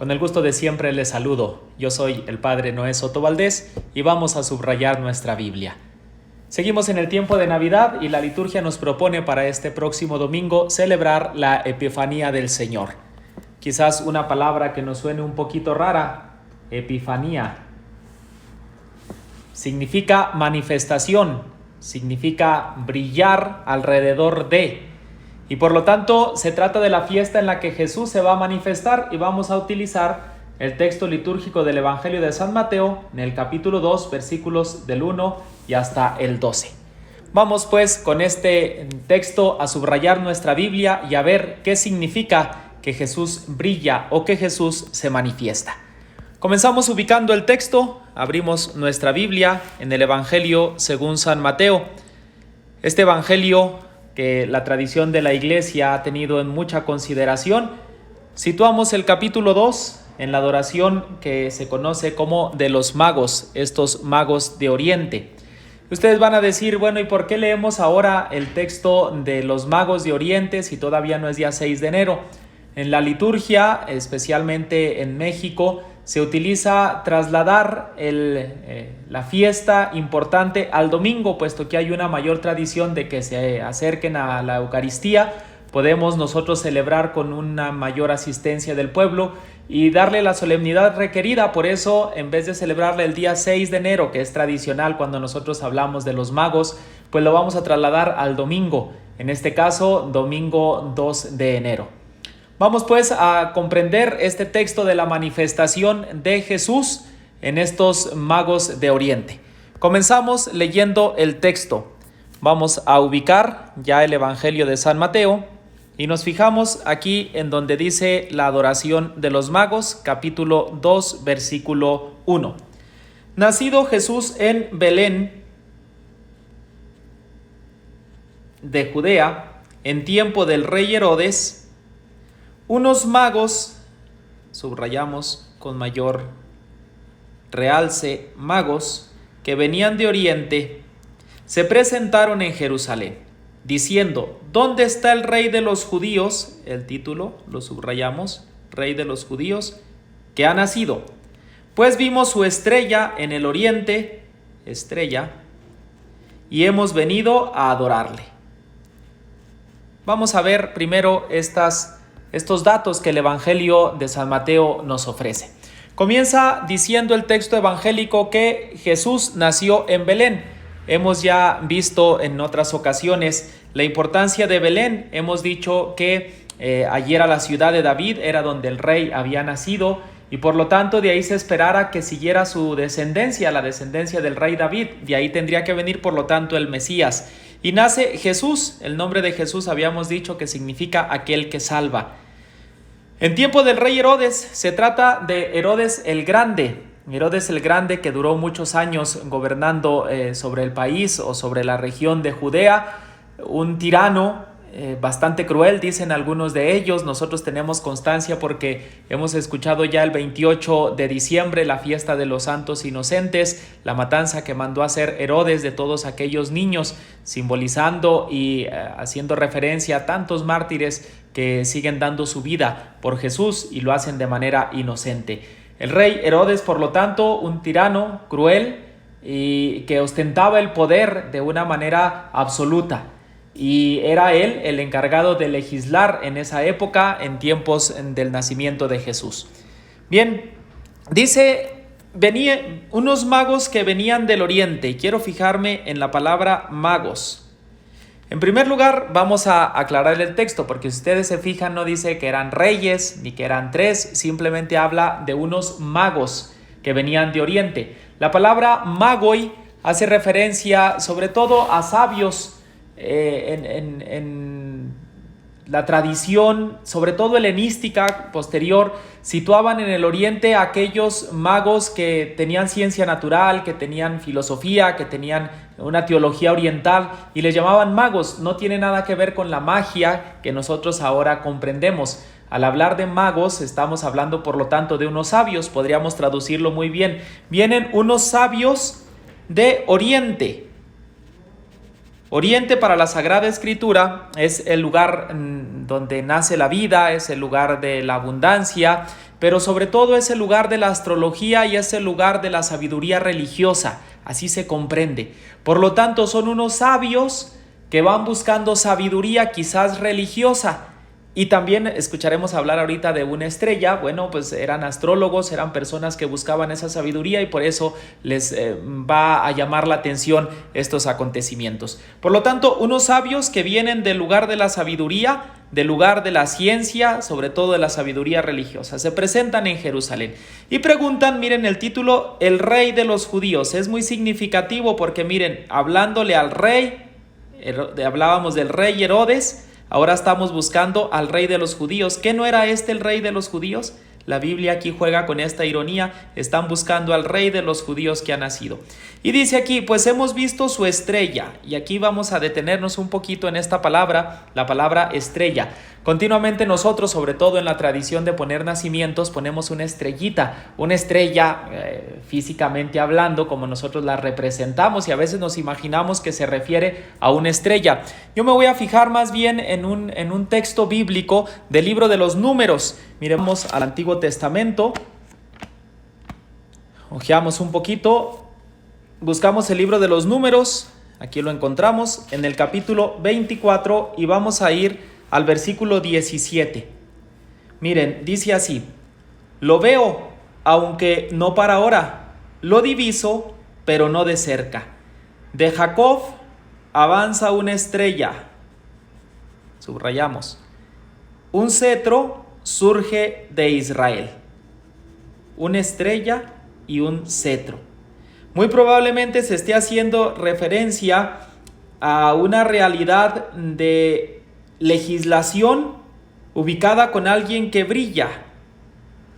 Con el gusto de siempre les saludo. Yo soy el Padre Noé Soto Valdés y vamos a subrayar nuestra Biblia. Seguimos en el tiempo de Navidad y la liturgia nos propone para este próximo domingo celebrar la Epifanía del Señor. Quizás una palabra que nos suene un poquito rara, Epifanía. Significa manifestación, significa brillar alrededor de. Y por lo tanto se trata de la fiesta en la que Jesús se va a manifestar y vamos a utilizar el texto litúrgico del Evangelio de San Mateo en el capítulo 2, versículos del 1 y hasta el 12. Vamos pues con este texto a subrayar nuestra Biblia y a ver qué significa que Jesús brilla o que Jesús se manifiesta. Comenzamos ubicando el texto, abrimos nuestra Biblia en el Evangelio según San Mateo. Este Evangelio que la tradición de la Iglesia ha tenido en mucha consideración, situamos el capítulo 2 en la adoración que se conoce como de los magos, estos magos de Oriente. Ustedes van a decir, bueno, ¿y por qué leemos ahora el texto de los magos de Oriente si todavía no es día 6 de enero? En la liturgia, especialmente en México, se utiliza trasladar la fiesta importante al domingo, puesto que hay una mayor tradición de que se acerquen a la Eucaristía. Podemos nosotros celebrar con una mayor asistencia del pueblo y darle la solemnidad requerida. Por eso, en vez de celebrarle el día 6 de enero, que es tradicional cuando nosotros hablamos de los magos, pues lo vamos a trasladar al domingo, en este caso, domingo 2 de enero. Vamos pues a comprender este texto de la manifestación de Jesús en estos magos de Oriente. Comenzamos leyendo el texto. Vamos a ubicar ya el Evangelio de San Mateo y nos fijamos aquí en donde dice la adoración de los magos, capítulo 2, versículo 1. Nacido Jesús en Belén de Judea, en tiempo del rey Herodes, unos magos, subrayamos con mayor realce, magos que venían de Oriente, se presentaron en Jerusalén, diciendo, ¿dónde está el rey de los judíos? El título lo subrayamos, rey de los judíos, que ha nacido. Pues vimos su estrella en el oriente, estrella, y hemos venido a adorarle. Vamos a ver primero estos datos que el Evangelio de San Mateo nos ofrece. Comienza diciendo el texto evangélico que Jesús nació en Belén. Hemos ya visto en otras ocasiones la importancia de Belén. Hemos dicho que allí era la ciudad de David, era donde el rey había nacido y por lo tanto de ahí se esperara que siguiera su descendencia, la descendencia del rey David. De ahí tendría que venir por lo tanto el Mesías. Y nace Jesús. El nombre de Jesús habíamos dicho que significa aquel que salva. En tiempo del rey Herodes, se trata de Herodes el Grande. Herodes el Grande, que duró muchos años gobernando sobre el país o sobre la región de Judea, un tirano bastante cruel, dicen algunos de ellos. Nosotros tenemos constancia porque hemos escuchado ya el 28 de diciembre, la fiesta de los santos inocentes, la matanza que mandó a hacer Herodes de todos aquellos niños, simbolizando y haciendo referencia a tantos mártires que siguen dando su vida por Jesús y lo hacen de manera inocente. El rey Herodes, por lo tanto, un tirano cruel y que ostentaba el poder de una manera absoluta. Y era él el encargado de legislar en esa época, en tiempos del nacimiento de Jesús. Bien, dice, venía unos magos que venían del oriente, y quiero fijarme en la palabra magos. En primer lugar, vamos a aclarar el texto, porque si ustedes se fijan, no dice que eran reyes, ni que eran tres, simplemente habla de unos magos que venían de oriente. La palabra magoi hace referencia sobre todo a sabios. En la tradición, sobre todo helenística posterior, situaban en el oriente a aquellos magos que tenían ciencia natural, que tenían filosofía, que tenían una teología oriental y les llamaban magos. No tiene nada que ver con la magia que nosotros ahora comprendemos. Al hablar de magos estamos hablando por lo tanto de unos sabios, podríamos traducirlo muy bien. Vienen unos sabios de Oriente. Oriente para la Sagrada Escritura es el lugar donde nace la vida, es el lugar de la abundancia, pero sobre todo es el lugar de la astrología y es el lugar de la sabiduría religiosa, así se comprende. Por lo tanto, son unos sabios que van buscando sabiduría quizás religiosa. Y también escucharemos hablar ahorita de una estrella. Bueno, pues eran astrólogos, eran personas que buscaban esa sabiduría y por eso les va a llamar la atención estos acontecimientos. Por lo tanto, unos sabios que vienen del lugar de la sabiduría, del lugar de la ciencia, sobre todo de la sabiduría religiosa. Se presentan en Jerusalén y preguntan, miren el título, el rey de los judíos. Es muy significativo porque miren, hablándole al rey, hablábamos del rey Herodes. Ahora estamos buscando al rey de los judíos. ¿Qué no era este el rey de los judíos? La Biblia aquí juega con esta ironía. Están buscando al rey de los judíos que ha nacido. Y dice aquí, pues hemos visto su estrella. Y aquí vamos a detenernos un poquito en esta palabra, la palabra estrella. Continuamente nosotros, sobre todo en la tradición de poner nacimientos, ponemos una estrellita, una estrella físicamente hablando, como nosotros la representamos y a veces nos imaginamos que se refiere a una estrella. Yo me voy a fijar más bien en un texto bíblico del libro de los Números. Miremos al Antiguo Testamento, ojeamos un poquito, buscamos el libro de los Números, aquí lo encontramos en el capítulo 24 y vamos a ir al versículo 17. Miren, dice así: lo veo, aunque no para ahora, lo diviso, pero no de cerca. De Jacob avanza una estrella. Subrayamos. Un cetro surge de Israel. Una estrella y un cetro. Muy probablemente se esté haciendo referencia a una realidad de legislación ubicada con alguien que brilla,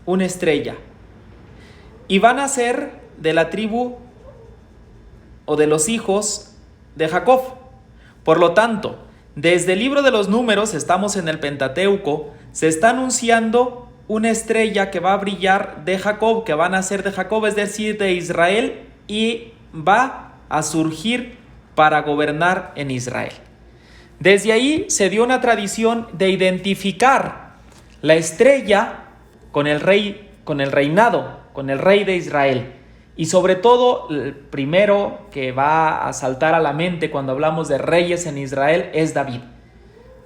una estrella. Y van a ser de la tribu o de los hijos de Jacob. Por lo tanto, desde el libro de los Números, estamos en el Pentateuco, se está anunciando una estrella que va a brillar de Jacob, que van a ser de Jacob, es decir, de Israel, y va a surgir para gobernar en Israel. Desde ahí se dio una tradición de identificar la estrella con el rey, con el reinado, con el rey de Israel. Y sobre todo, el primero que va a saltar a la mente cuando hablamos de reyes en Israel es David.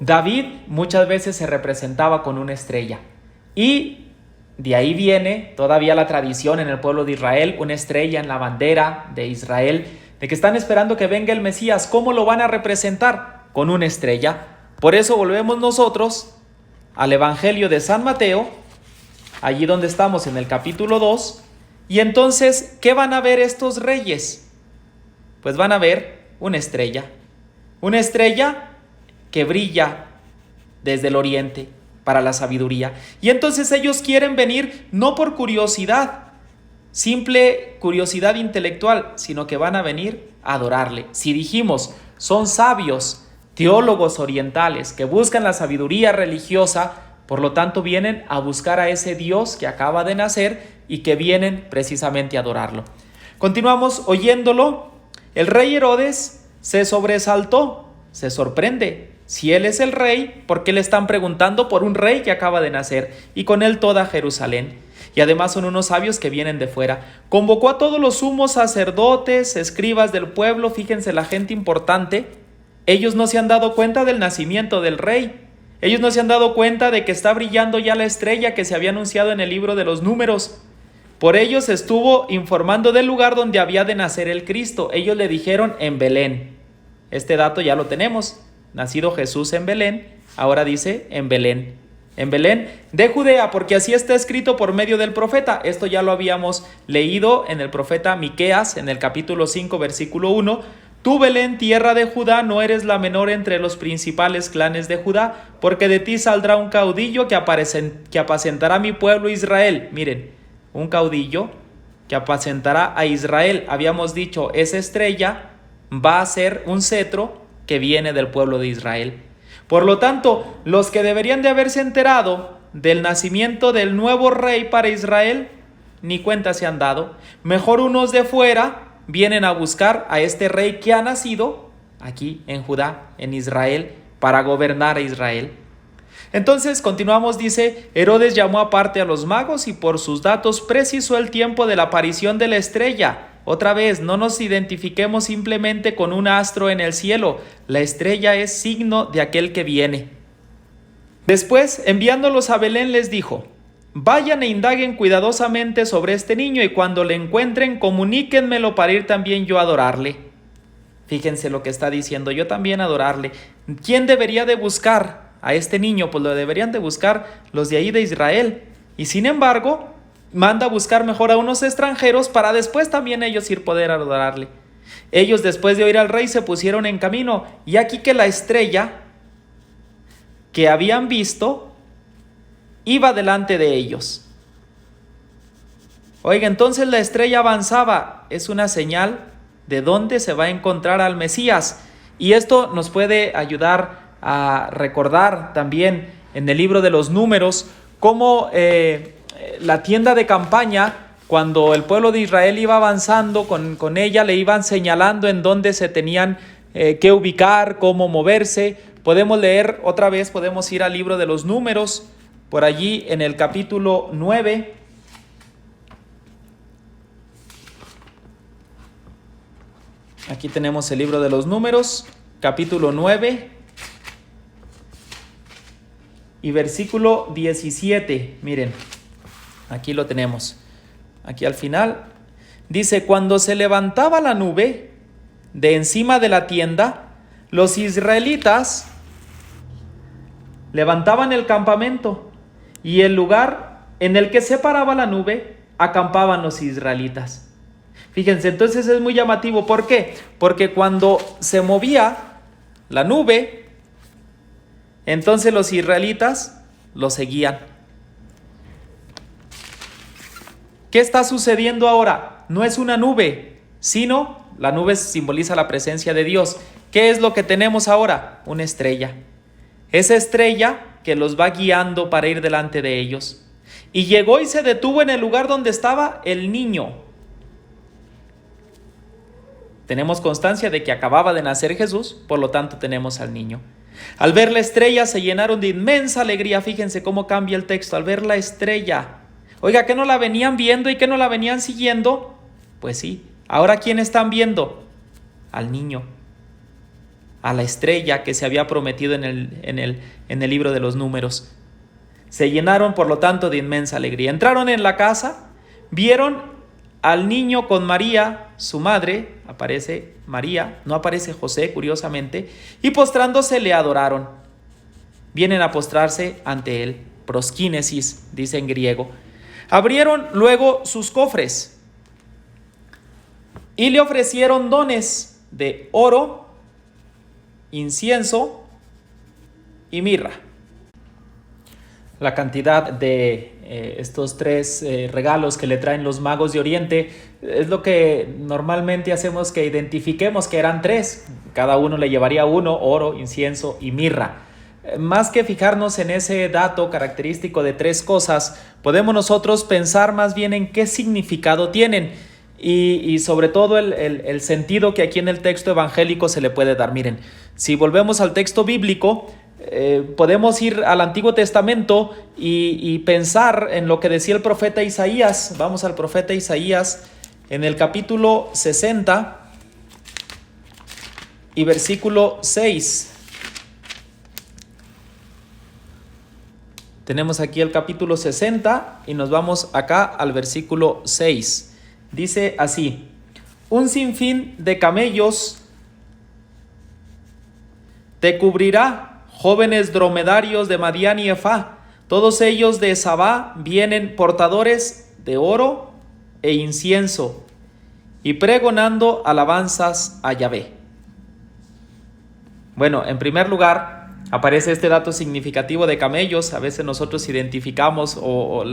David muchas veces se representaba con una estrella. Y de ahí viene todavía la tradición en el pueblo de Israel, una estrella en la bandera de Israel, de que están esperando que venga el Mesías. ¿Cómo lo van a representar? Con una estrella. Por eso volvemos nosotros al Evangelio de San Mateo, allí donde estamos en el capítulo 2, y entonces, ¿qué van a ver estos reyes? Pues van a ver una estrella que brilla desde el oriente para la sabiduría. Y entonces ellos quieren venir no por curiosidad, simple curiosidad intelectual, sino que van a venir a adorarle. Si dijimos, son sabios, teólogos orientales que buscan la sabiduría religiosa, por lo tanto vienen a buscar a ese Dios que acaba de nacer y que vienen precisamente a adorarlo. Continuamos oyéndolo. El rey Herodes se sobresaltó, se sorprende. Si él es el rey, ¿por qué le están preguntando por un rey que acaba de nacer? Y con él toda Jerusalén. Y además son unos sabios que vienen de fuera. Convocó a todos los sumos sacerdotes, escribas del pueblo, fíjense la gente importante. Ellos no se han dado cuenta del nacimiento del rey. Ellos no se han dado cuenta de que está brillando ya la estrella que se había anunciado en el libro de los Números. Por ellos estuvo informando del lugar donde había de nacer el Cristo. Ellos le dijeron en Belén. Este dato ya lo tenemos. Nacido Jesús en Belén, ahora dice en Belén. En Belén de Judea, porque así está escrito por medio del profeta. Esto ya lo habíamos leído en el profeta Miqueas, en el capítulo 5, versículo 1. Tú, Belén, tierra de Judá, no eres la menor entre los principales clanes de Judá, porque de ti saldrá un caudillo que apacentará a mi pueblo Israel. Miren, un caudillo que apacentará a Israel. Habíamos dicho, esa estrella va a ser un cetro que viene del pueblo de Israel. Por lo tanto, los que deberían de haberse enterado del nacimiento del nuevo rey para Israel, ni cuenta se han dado. Mejor unos de fuera vienen a buscar a este rey que ha nacido aquí en Judá, en Israel, para gobernar a Israel. Entonces, continuamos, dice, Herodes llamó aparte a los magos y por sus datos precisó el tiempo de la aparición de la estrella. Otra vez, no nos identifiquemos simplemente con un astro en el cielo. La estrella es signo de aquel que viene. Después, enviándolos a Belén, les dijo: vayan e indaguen cuidadosamente sobre este niño y cuando le encuentren, comuníquenmelo para ir también yo a adorarle. Fíjense lo que está diciendo, yo también adorarle. ¿Quién debería de buscar a este niño? Pues lo deberían de buscar los de ahí de Israel. Y sin embargo, manda a buscar mejor a unos extranjeros para después también ellos ir poder adorarle. Ellos, después de oír al rey, se pusieron en camino. Y aquí que la estrella que habían visto iba delante de ellos. Oiga, entonces la estrella avanzaba. Es una señal de dónde se va a encontrar al Mesías. Y esto nos puede ayudar a recordar también en el libro de los Números cómo la tienda de campaña, cuando el pueblo de Israel iba avanzando con ella, le iban señalando en dónde se tenían que ubicar, cómo moverse. Podemos leer otra vez, podemos ir al libro de los Números, por allí en el capítulo 9. Aquí tenemos el libro de los Números, capítulo 9 y versículo 17. Miren, aquí lo tenemos. Aquí al final dice: cuando se levantaba la nube de encima de la tienda, los israelitas levantaban el campamento y el lugar en el que se paraba la nube acampaban los israelitas. Fíjense, entonces es muy llamativo. ¿Por qué? Porque cuando se movía la nube, entonces los israelitas lo seguían. ¿Qué está sucediendo ahora? No es una nube, sino la nube simboliza la presencia de Dios. ¿Qué es lo que tenemos ahora? Una estrella. Esa estrella que los va guiando para ir delante de ellos. Y llegó y se detuvo en el lugar donde estaba el niño. Tenemos constancia de que acababa de nacer Jesús, por lo tanto tenemos al niño. Al ver la estrella se llenaron de inmensa alegría. Fíjense cómo cambia el texto. Al ver la estrella. Oiga, ¿qué no la venían viendo y qué no la venían siguiendo? Pues sí. Ahora, ¿quién están viendo? Al niño. A la estrella que se había prometido en el libro de los Números. Se llenaron, por lo tanto, de inmensa alegría. Entraron en la casa, vieron al niño con María, su madre. Aparece María, no aparece José, curiosamente, y postrándose le adoraron. Vienen a postrarse ante él, proskínesis, dice en griego. Abrieron luego sus cofres y le ofrecieron dones de oro, incienso y mirra. La cantidad de estos tres regalos que le traen los magos de Oriente es lo que normalmente hacemos que identifiquemos que eran tres. Cada uno le llevaría uno: oro, incienso y mirra. Más que fijarnos en ese dato característico de tres cosas, podemos nosotros pensar más bien en qué significado tienen y sobre todo el sentido que aquí en el texto evangélico se le puede dar. Miren, si volvemos al texto bíblico, podemos ir al Antiguo Testamento y pensar en lo que decía el profeta Isaías. Vamos al profeta Isaías en el capítulo 60 y versículo 6. Tenemos aquí el capítulo 60 y nos vamos acá al versículo 6. Dice así: un sinfín de camellos te cubrirá, jóvenes dromedarios de Madián y Efá, todos ellos de Sabá vienen portadores de oro e incienso y pregonando alabanzas a Yahvé. Bueno, en primer lugar, aparece este dato significativo de camellos. A veces nosotros identificamos,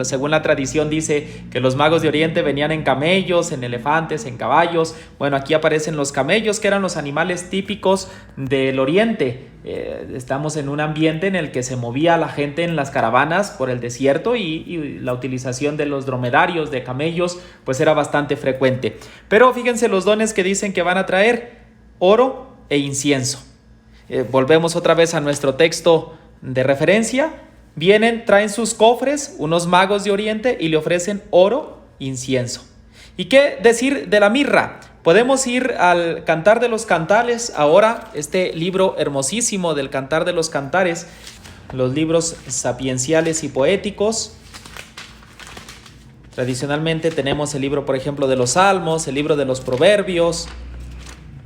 según la tradición dice que los magos de Oriente venían en camellos, en elefantes, en caballos. Bueno, aquí aparecen los camellos, que eran los animales típicos del Oriente. Estamos en un ambiente en el que se movía la gente en las caravanas por el desierto y la utilización de los dromedarios, de camellos, pues era bastante frecuente. Pero fíjense los dones que dicen que van a traer: oro e incienso. Volvemos otra vez a nuestro texto de referencia. traen sus cofres, unos magos de Oriente, y le ofrecen oro, incienso. ¿Y qué decir de la mirra? Podemos ir al Cantar de los Cantares, ahora este libro hermosísimo del Cantar de los Cantares, los libros sapienciales y poéticos. Tradicionalmente tenemos el libro, por ejemplo, de los Salmos, el libro de los Proverbios,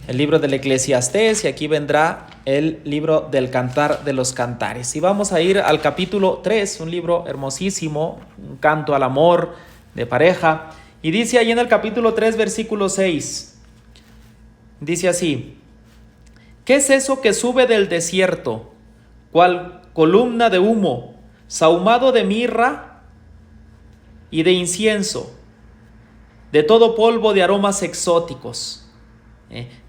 el libro del Eclesiastés, y aquí vendrá el libro del Cantar de los Cantares. Y vamos a ir al capítulo 3, un libro hermosísimo, un canto al amor de pareja. Y dice ahí en el capítulo 3, versículo 6, dice así: ¿qué es eso que sube del desierto, cual columna de humo, sahumado de mirra y de incienso, de todo polvo de aromas exóticos?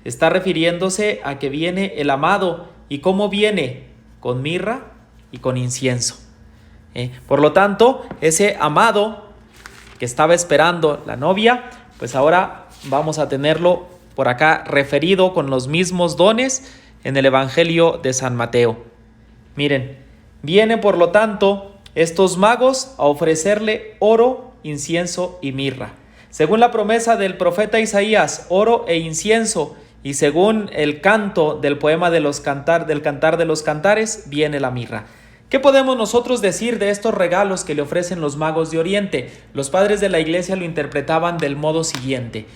Está refiriéndose a que viene el amado. ¿Y cómo viene? Con mirra y con incienso. Por lo tanto, ese amado que estaba esperando la novia, pues ahora vamos a tenerlo por acá referido con los mismos dones en el Evangelio de San Mateo. Miren, vienen por lo tanto estos magos a ofrecerle oro, incienso y mirra. Según la promesa del profeta Isaías, oro e incienso, y según el canto del poema del Cantar de los Cantares, viene la mirra. ¿Qué podemos nosotros decir de estos regalos que le ofrecen los magos de Oriente? Los padres de la iglesia lo interpretaban del modo siguiente: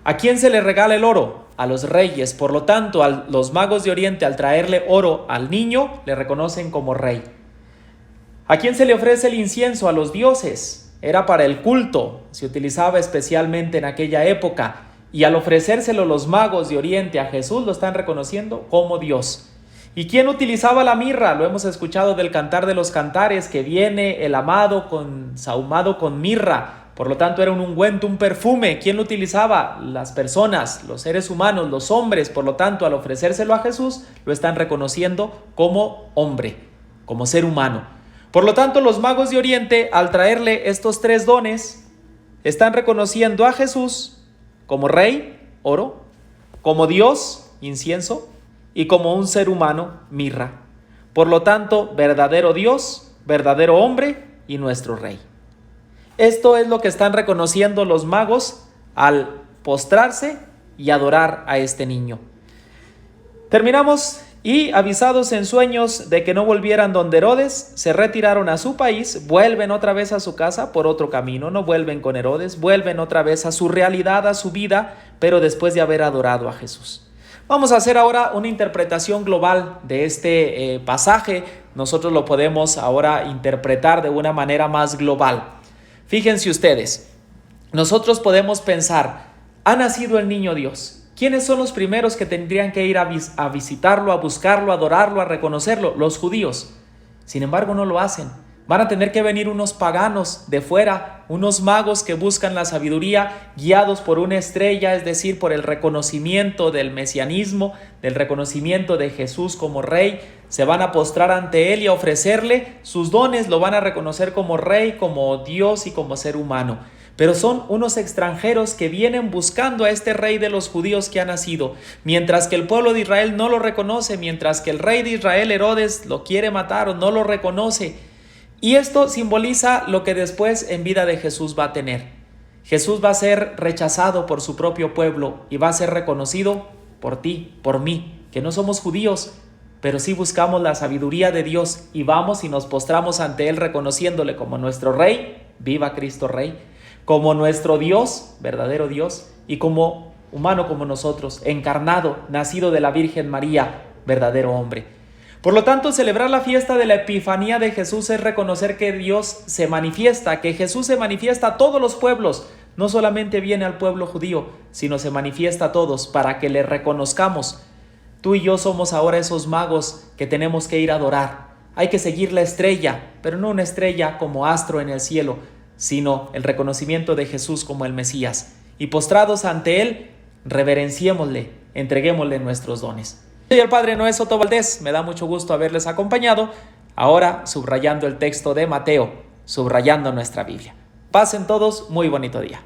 ¿a quién se le regala el oro? A los reyes. Por lo tanto, a los magos de Oriente, al traerle oro al niño, le reconocen como rey. ¿A quién se le ofrece el incienso? A los dioses. Era para el culto, se utilizaba especialmente en aquella época, y al ofrecérselo los magos de Oriente a Jesús, lo están reconociendo como Dios. ¿Y quién utilizaba la mirra? Lo hemos escuchado del Cantar de los Cantares, que viene el amado sahumado con mirra. Por lo tanto, era un ungüento, un perfume. ¿Quién lo utilizaba? Las personas, los seres humanos, los hombres. Por lo tanto, al ofrecérselo a Jesús, lo están reconociendo como hombre, como ser humano. Por lo tanto, los magos de Oriente, al traerle estos tres dones, están reconociendo a Jesús como rey, oro, como Dios, incienso, y como un ser humano, mirra. Por lo tanto, verdadero Dios, verdadero hombre y nuestro rey. Esto es lo que están reconociendo los magos al postrarse y adorar a este niño. Terminamos. Y avisados en sueños de que no volvieran donde Herodes, se retiraron a su país, vuelven otra vez a su casa por otro camino, no vuelven con Herodes, vuelven otra vez a su realidad, a su vida, pero después de haber adorado a Jesús. Vamos a hacer ahora una interpretación global de este pasaje. Nosotros lo podemos ahora interpretar de una manera más global. Fíjense ustedes, nosotros podemos pensar: ha nacido el niño Dios. ¿Quiénes son los primeros que tendrían que ir a visitarlo, a buscarlo, a adorarlo, a reconocerlo? Los judíos. Sin embargo, no lo hacen. Van a tener que venir unos paganos de fuera, unos magos que buscan la sabiduría, guiados por una estrella, es decir, por el reconocimiento del mesianismo, del reconocimiento de Jesús como rey. Se van a postrar ante él y a ofrecerle sus dones. Lo van a reconocer como rey, como Dios y como ser humano. Pero son unos extranjeros que vienen buscando a este rey de los judíos que ha nacido, mientras que el pueblo de Israel no lo reconoce, mientras que el rey de Israel, Herodes, lo quiere matar o no lo reconoce. Y esto simboliza lo que después en vida de Jesús va a tener. Jesús va a ser rechazado por su propio pueblo y va a ser reconocido por ti, por mí, que no somos judíos, pero sí buscamos la sabiduría de Dios y vamos y nos postramos ante Él reconociéndole como nuestro Rey, viva Cristo Rey, como nuestro Dios, verdadero Dios, y como humano como nosotros, encarnado, nacido de la Virgen María, verdadero hombre. Por lo tanto, celebrar la fiesta de la Epifanía de Jesús es reconocer que Dios se manifiesta, que Jesús se manifiesta a todos los pueblos. No solamente viene al pueblo judío, sino se manifiesta a todos para que le reconozcamos. Tú y yo somos ahora esos magos que tenemos que ir a adorar. Hay que seguir la estrella, pero no una estrella como astro en el cielo, sino el reconocimiento de Jesús como el Mesías. Y postrados ante Él, reverenciémosle, entreguémosle nuestros dones. Soy el Padre Noé Soto Valdés, me da mucho gusto haberles acompañado, ahora subrayando el texto de Mateo, subrayando nuestra Biblia. Pasen todos muy bonito día.